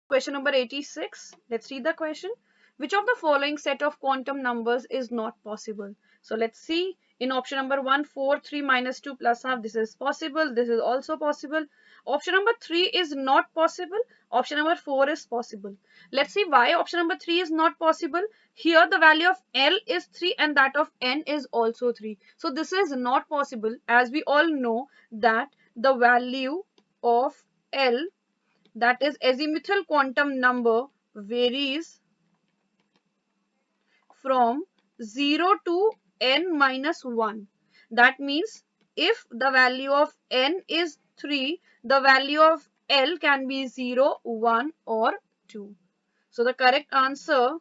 Question number 86. Let's read the question. Which of the following set of quantum numbers is not possible? So let's see. In option number 1, 4, 3 minus 2 plus half. This is possible. This is also possible. Option number 3 is not possible. Option number 4 is possible. Let's see why option number 3 is not possible. Here the value of L is 3 and that of N is also 3. So this is not possible, as we all know that the value of L, that is azimuthal quantum number, varies from 0 to n minus 1. That means if the value of n is 3, the value of L can be 0, 1 or 2. So the correct answer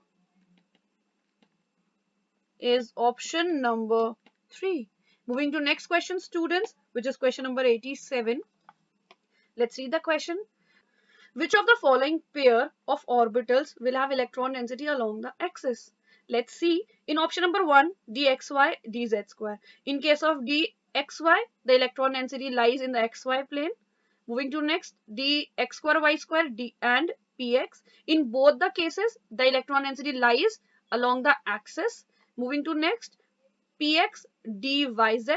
is option number 3. Moving to next question, students, which is question number 87. Let's read the question. Which of the following pair of orbitals will have electron density along the axis? Let's see. In option number 1, dxy, dz square. In case of dxy, the electron density lies in the xy plane. Moving to next, dx square y square and px. In both the cases, the electron density lies along the axis. Moving to next, px dyz.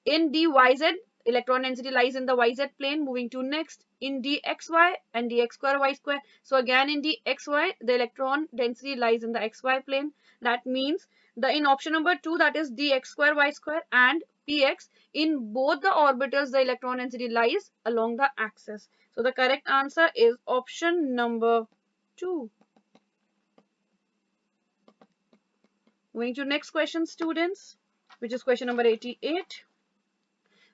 In dyz, electron density lies in the yz plane. Moving to next, in dxy and dx square y square. So again in dxy, the electron density lies in the xy plane. That means the in option number 2, that is dx square y square and px, in both the orbitals the electron density lies along the axis. So the correct answer is option number 2. Moving to next question, students, which is question number 88.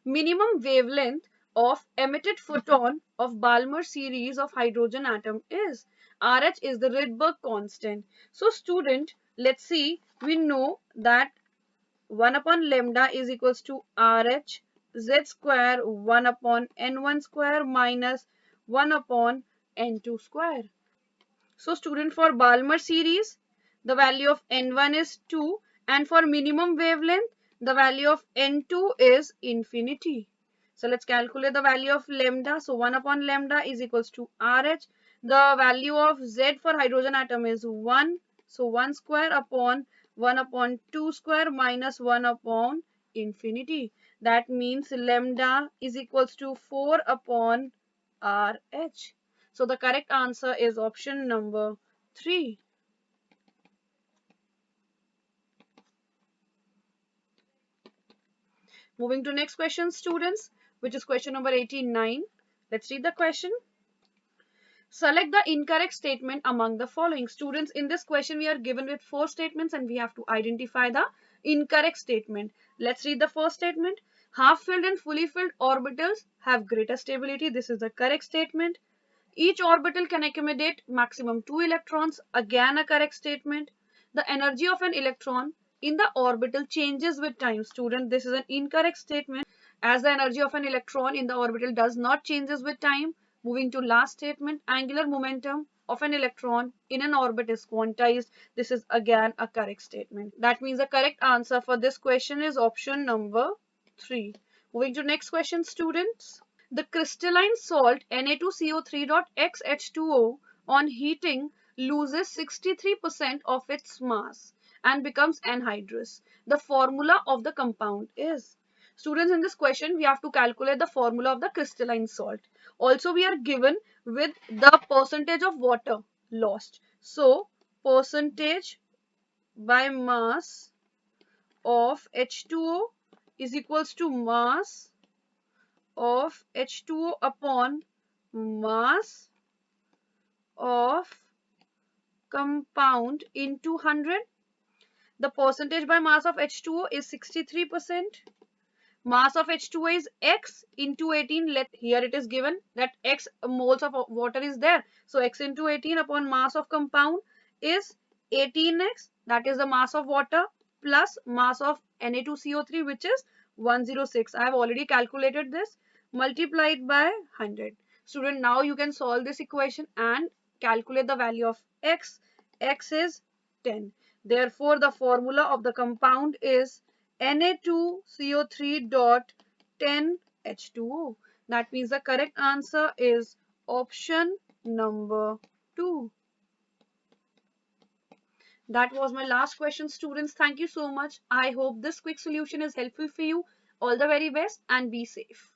Minimum wavelength of emitted photon of Balmer series of hydrogen atom is. RH is the Rydberg constant. So student, let's see, we know that 1 upon lambda is equals to RH z square 1 upon n1 square minus 1 upon n2 square. So student, for Balmer series, the value of n1 is 2 and for minimum wavelength, the value of n2 is infinity. So let's calculate the value of lambda. So 1 upon lambda is equals to RH. The value of Z for hydrogen atom is 1. So 1 square upon 1 upon 2 square minus 1 upon infinity. That means lambda is equals to 4 upon RH. So the correct answer is option number 3. Moving to next question, students, which is question number 89. Let's read the question. Select the incorrect statement among the following. Students, in this question we are given with 4 statements and we have to identify the incorrect statement. Let's read the first statement. Half-filled and fully filled orbitals have greater stability. This is the correct statement. Each orbital can accommodate maximum 2 electrons. Again a correct statement. The energy of an electron in the orbital changes with time. Student, this is an incorrect statement, as the energy of an electron in the orbital does not changes with time. Moving to last statement, angular momentum of an electron in an orbit is quantized. This is again a correct statement. That means the correct answer for this question is option number 3. Moving to next question, students. The crystalline salt Na2CO3.xH2O on heating loses 63% of its mass and becomes anhydrous. The formula of the compound is. Students, in this question we have to calculate the formula of the crystalline salt. Also we are given with the percentage of water lost. So percentage by mass of H2O is equals to mass of H2O upon mass of compound into 100. The percentage by mass of H2O is 63%. Mass of H2O is X into 18. Here it is given that X moles of water is there. So X into 18 upon mass of compound is 18X. That is the mass of water plus mass of Na2CO3, which is 106. I have already calculated this, multiplied by 100. Student, now you can solve this equation and calculate the value of X. X is 10. Therefore, the formula of the compound is Na2CO3 dot 10H2O. That means the correct answer is option number 2. That was my last question, students. Thank you so much. I hope this quick solution is helpful for you. All the very best and be safe.